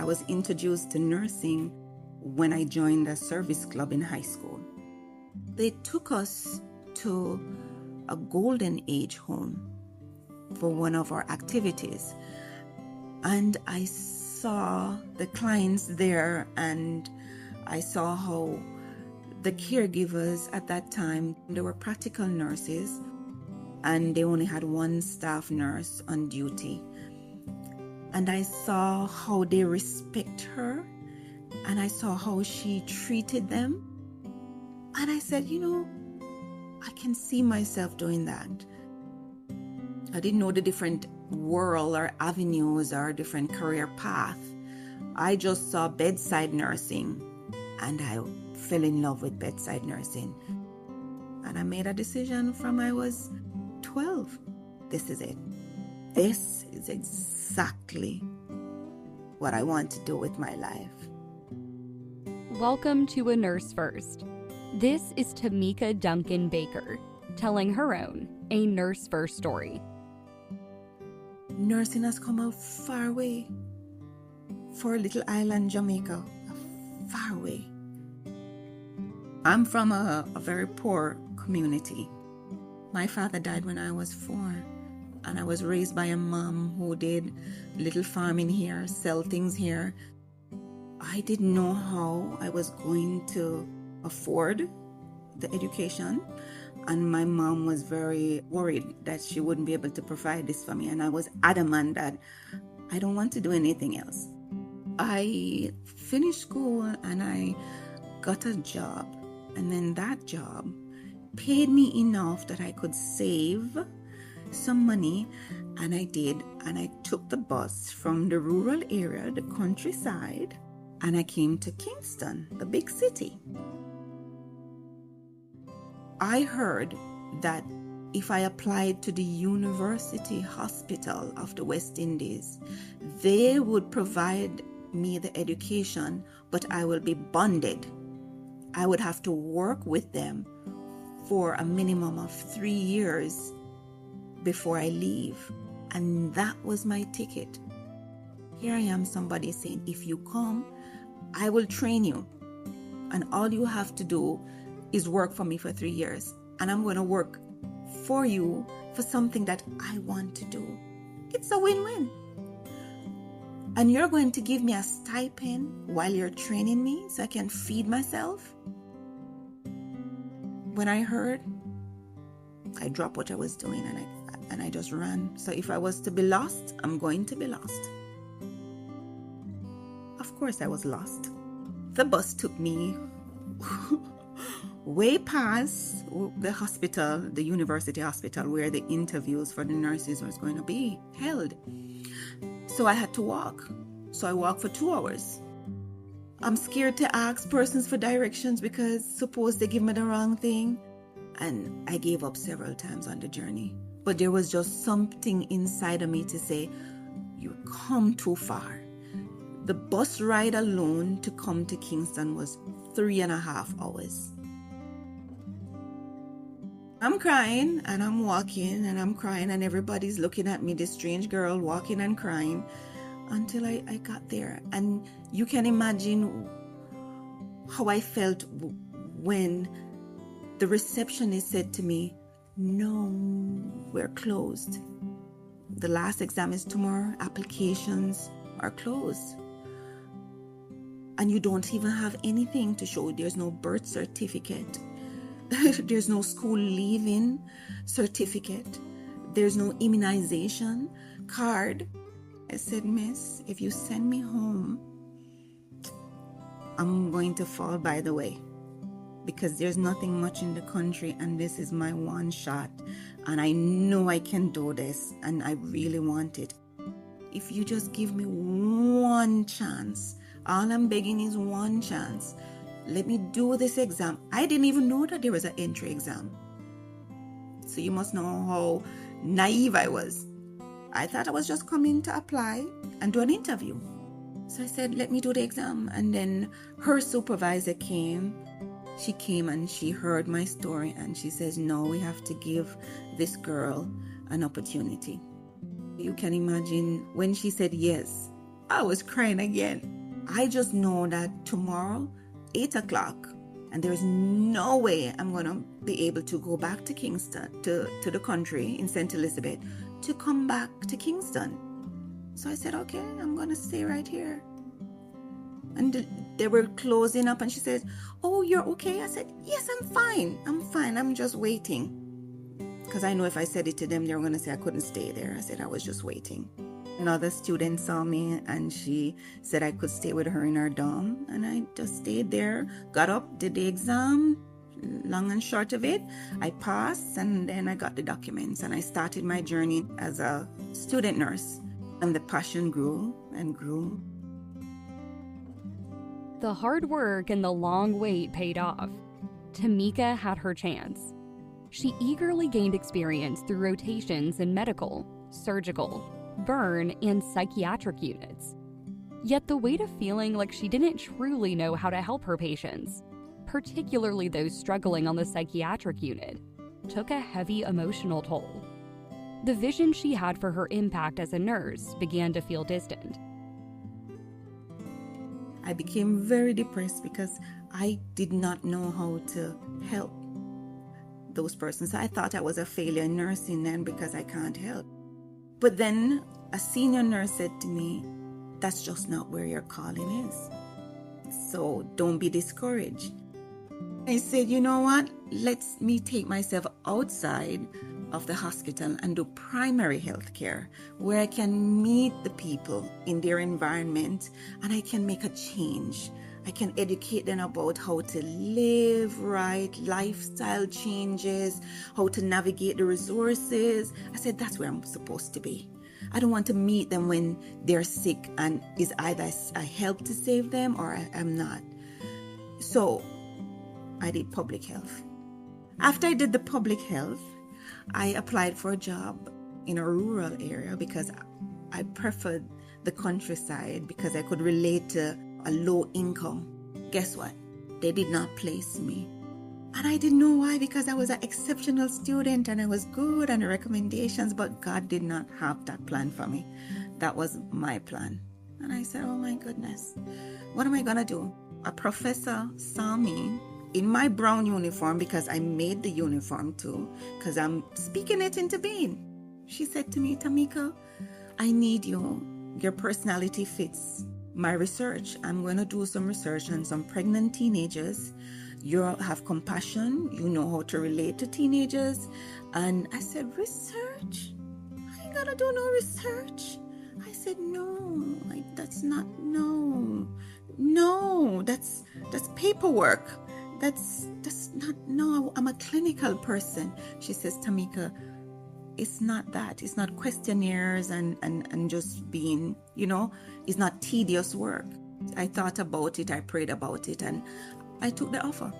was introduced to nursing when I joined a service club in high school. They took us to a golden age home for one of our activities. And I saw the clients there, and I saw how the caregivers at that time, they were practical nurses, and they only had one staff nurse on duty. And I saw how they respect her, and I saw how she treated them. And I said, I can see myself doing that. I didn't know the different world or avenues or different career path. I just saw bedside nursing, and I fell in love with bedside nursing. And I made a decision from I was 12. This is it. This is exactly what I want to do with my life. Welcome to A Nurse First. This is Tameka Duncan-Baker, telling her own A Nurse First story. Nursing has come a far way for a little island, Jamaica, far away. I'm from a very poor community. My father died when I was 4, and I was raised by a mom who did little farming here, sell things here. I didn't know how I was going to afford the education, and my mom was very worried that she wouldn't be able to provide this for me, and I was adamant that I don't want to do anything else. I finished school and I got a job, and then that job paid me enough that I could save some money, and I did, and I took the bus from the rural area, the countryside, and I came to Kingston, the big city. I heard that if I applied to the University Hospital of the West Indies, they would provide me the education, but I will be bonded. I would have to work with them for a minimum of 3 years before I leave. And that was my ticket. Here I am, somebody saying, if you come, I will train you. And all you have to do is work for me for 3 years. And I'm going to work for you for something that I want to do. It's a win-win. And you're going to give me a stipend while you're training me so I can feed myself? When I heard, I dropped what I was doing and I just ran. So if I was to be lost, I'm going to be lost. Of course I was lost. The bus took me way past the hospital, the university hospital, where the interviews for the nurses was going to be held. So I had to walk. So I walked for 2 hours. I'm scared to ask persons for directions because suppose they give me the wrong thing. And I gave up several times on the journey. But there was just something inside of me to say, you come too far. The bus ride alone to come to Kingston was 3.5 hours. I'm crying and I'm walking and I'm crying and everybody's looking at me, this strange girl walking and crying, until I got there. And you can imagine how I felt when the receptionist said to me, no, we're closed. The last exam is tomorrow. Applications are closed. And you don't even have anything to show. There's no birth certificate. There's no school leaving certificate. There's no immunization card. I said, miss, if you send me home, I'm going to fall by the way. Because there's nothing much in the country and this is my one shot. And I know I can do this and I really want it. If you just give me one chance, all I'm begging is one chance. Let me do this exam. I didn't even know that there was an entry exam. So you must know how naive I was. I thought I was just coming to apply and do an interview. So I said, let me do the exam. And then her supervisor came. She came and she heard my story and she says, no, we have to give this girl an opportunity. You can imagine when she said yes, I was crying again. I just know that tomorrow, 8 o'clock, and there's no way I'm going to be able to go back to Kingston, to the country in St. Elizabeth, to come back to Kingston. So I said, okay, I'm going to stay right here. And they were closing up, and she said, oh, you're okay? I said, yes, I'm fine. I'm just waiting. Because I know if I said it to them, they were going to say I couldn't stay there. I said I was just waiting. Another student saw me, and she said I could stay with her in her dorm. And I just stayed there, got up, did the exam. Long and short of it, I passed, and then I got the documents, and I started my journey as a student nurse. And the passion grew and grew. The hard work and the long wait paid off. Tameka had her chance. She eagerly gained experience through rotations in medical, surgical, burn, and psychiatric units. Yet the weight of feeling like she didn't truly know how to help her patients, particularly those struggling on the psychiatric unit, took a heavy emotional toll. The vision she had for her impact as a nurse began to feel distant. I became very depressed because I did not know how to help those persons. I thought I was a failure in nursing then because I can't help. But then a senior nurse said to me, that's just not where your calling is. So don't be discouraged. I said, you know what? Let me take myself outside of the hospital and do primary health care, where I can meet the people in their environment and I can make a change. I can educate them about how to live right, lifestyle changes, how to navigate the resources. I said, that's where I'm supposed to be. I don't want to meet them when they're sick and is either I help to save them or I am not. So I did public health. After I did the public health, I applied for a job in a rural area because I preferred the countryside because I could relate to a low income. Guess what? They did not place me. And I didn't know why, because I was an exceptional student and I was good and the recommendations, but God did not have that plan for me. That was my plan. And I said, oh my goodness, what am I going to do? A professor saw me in my brown uniform, because I made the uniform too, because I'm speaking it into being. She said to me, Tameka, I need you. Your personality fits my research. I'm going to do some research on some pregnant teenagers. You have compassion. You know how to relate to teenagers. And I said, research? I ain't going to do no research. I said, no, that's paperwork. That's not, no, I'm a clinical person. She says, Tameka, it's not that. It's not questionnaires and just being, it's not tedious work. I thought about it, I prayed about it, and I took the offer.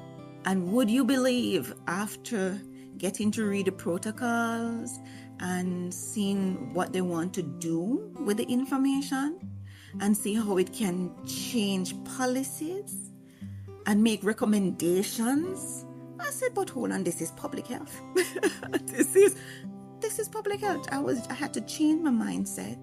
And would you believe, after getting to read the protocols and seeing what they want to do with the information and see how it can change policies and make recommendations, I said, but hold on, this is public health. This is public health. I had to change my mindset.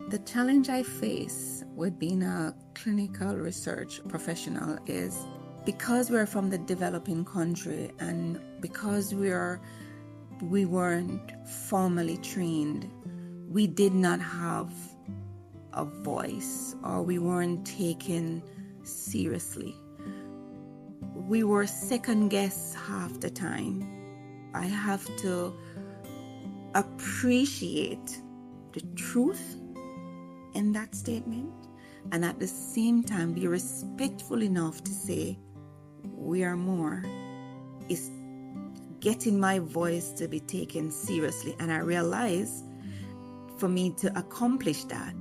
The challenge I face with being a clinical research professional is because we're from the developing country and because we weren't formally trained, we did not have a voice, or we weren't taken seriously. We were second guessed half the time. I have to appreciate the truth in that statement and at the same time be respectful enough to say we are more. It's getting my voice to be taken seriously. And I realize for me to accomplish that,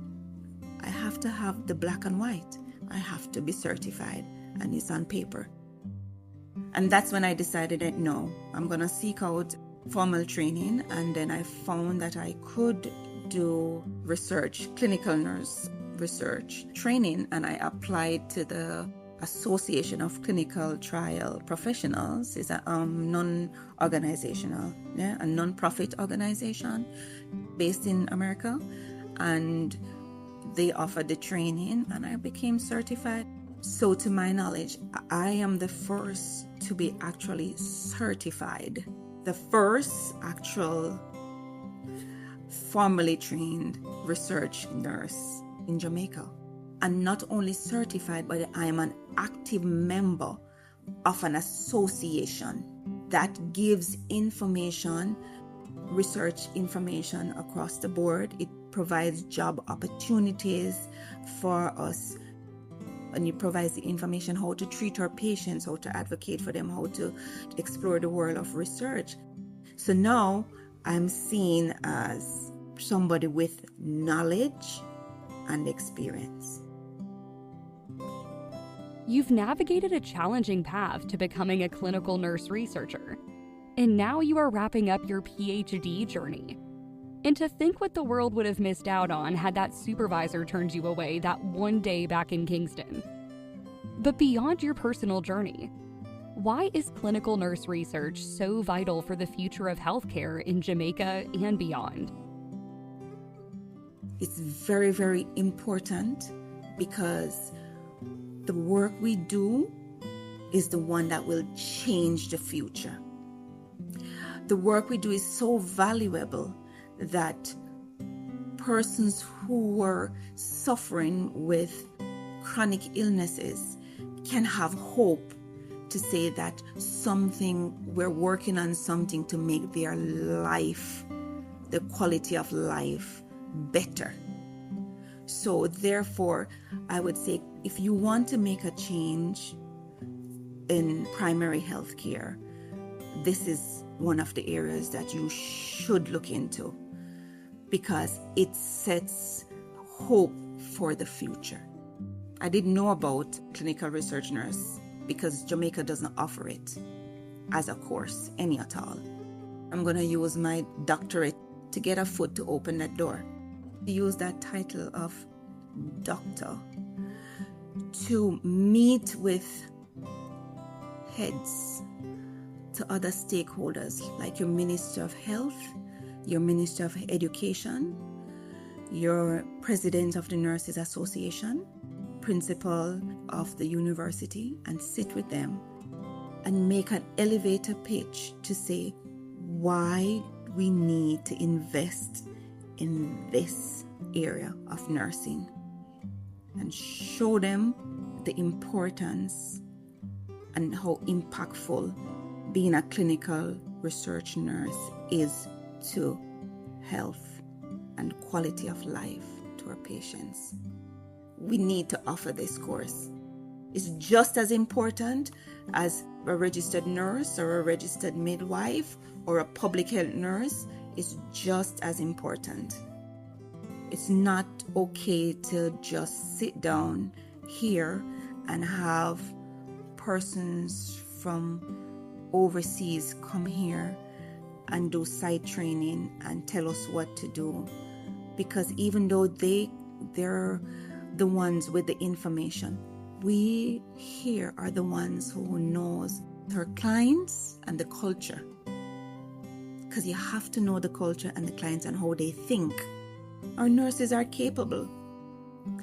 I have to have the black and white. I have to be certified, and it's on paper. And that's when I decided that no, I'm going to seek out formal training. And then I found that I could do research, clinical nurse research training, and I applied to the Association of Clinical Trial Professionals. It's a non-profit organization based in America. and they offered the training and I became certified. So to my knowledge, I am the first to be actually certified, the first actual formally trained research nurse in Jamaica. And not only certified, but I am an active member of an association that gives information, research information across the board. It provides job opportunities for us, and it provides the information how to treat our patients, how to advocate for them, how to explore the world of research. So now I'm seen as somebody with knowledge and experience. You've navigated a challenging path to becoming a clinical nurse researcher, and now you are wrapping up your PhD journey. And to think what the world would have missed out on had that supervisor turned you away that one day back in Kingston. But beyond your personal journey, why is clinical nurse research so vital for the future of healthcare in Jamaica and beyond? It's very, very important because the work we do is the one that will change the future. The work we do is so valuable that persons who were suffering with chronic illnesses can have hope to say that we're working on something to make their life, the quality of life, better. So therefore, I would say if you want to make a change in primary health care, this is one of the areas that you should look into because it sets hope for the future. I didn't know about clinical research nurse because Jamaica doesn't offer it as a course, any at all. I'm going to use my doctorate to get a foot to open that door. Use that title of doctor to meet with heads to other stakeholders like your Minister of Health, your Minister of Education, your President of the Nurses Association, Principal of the university, and sit with them and make an elevator pitch to say why we need to invest in this area of nursing and show them the importance and how impactful being a clinical research nurse is to health and quality of life to our patients. We need to offer this course. It's just as important as a registered nurse or a registered midwife or a public health nurse. Is just as important. It's not okay to just sit down here and have persons from overseas come here and do site training and tell us what to do, because even though they're the ones with the information, we here are the ones who knows our clients and the culture. Because you have to know the culture and the clients and how they think. Our nurses are capable.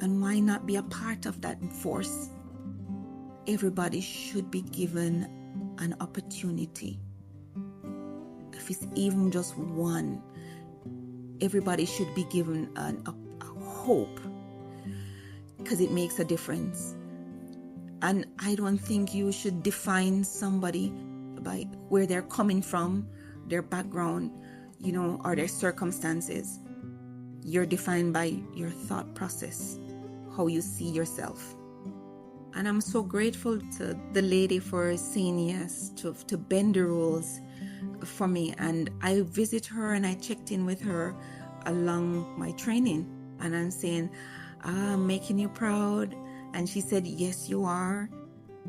And why not be a part of that force? Everybody should be given an opportunity. If it's even just one, everybody should be given a hope. Because it makes a difference. And I don't think you should define somebody by where they're coming from, their background, or their circumstances. You're defined by your thought process, how you see yourself. And I'm so grateful to the lady for saying yes, to bend the rules for me. And I visit her and I checked in with her along my training. And I'm saying, I'm making you proud. And she said, yes, you are.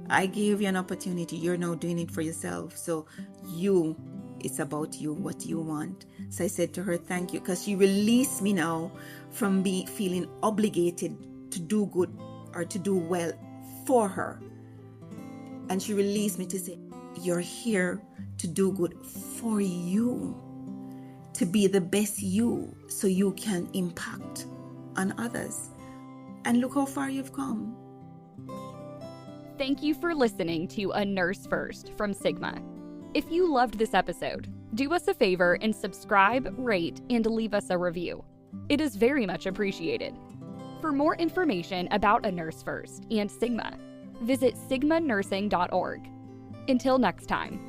I gave you an opportunity. You're now doing it for yourself. So it's about you, what you want. So I said to her, thank you, because she released me now from feeling obligated to do good or to do well for her. And she released me to say, you're here to do good for you, to be the best you, so you can impact on others. And look how far you've come. Thank you for listening to A Nurse First from Sigma. If you loved this episode, do us a favor and subscribe, rate, and leave us a review. It is very much appreciated. For more information about A Nurse First and Sigma, visit sigmanursing.org. Until next time.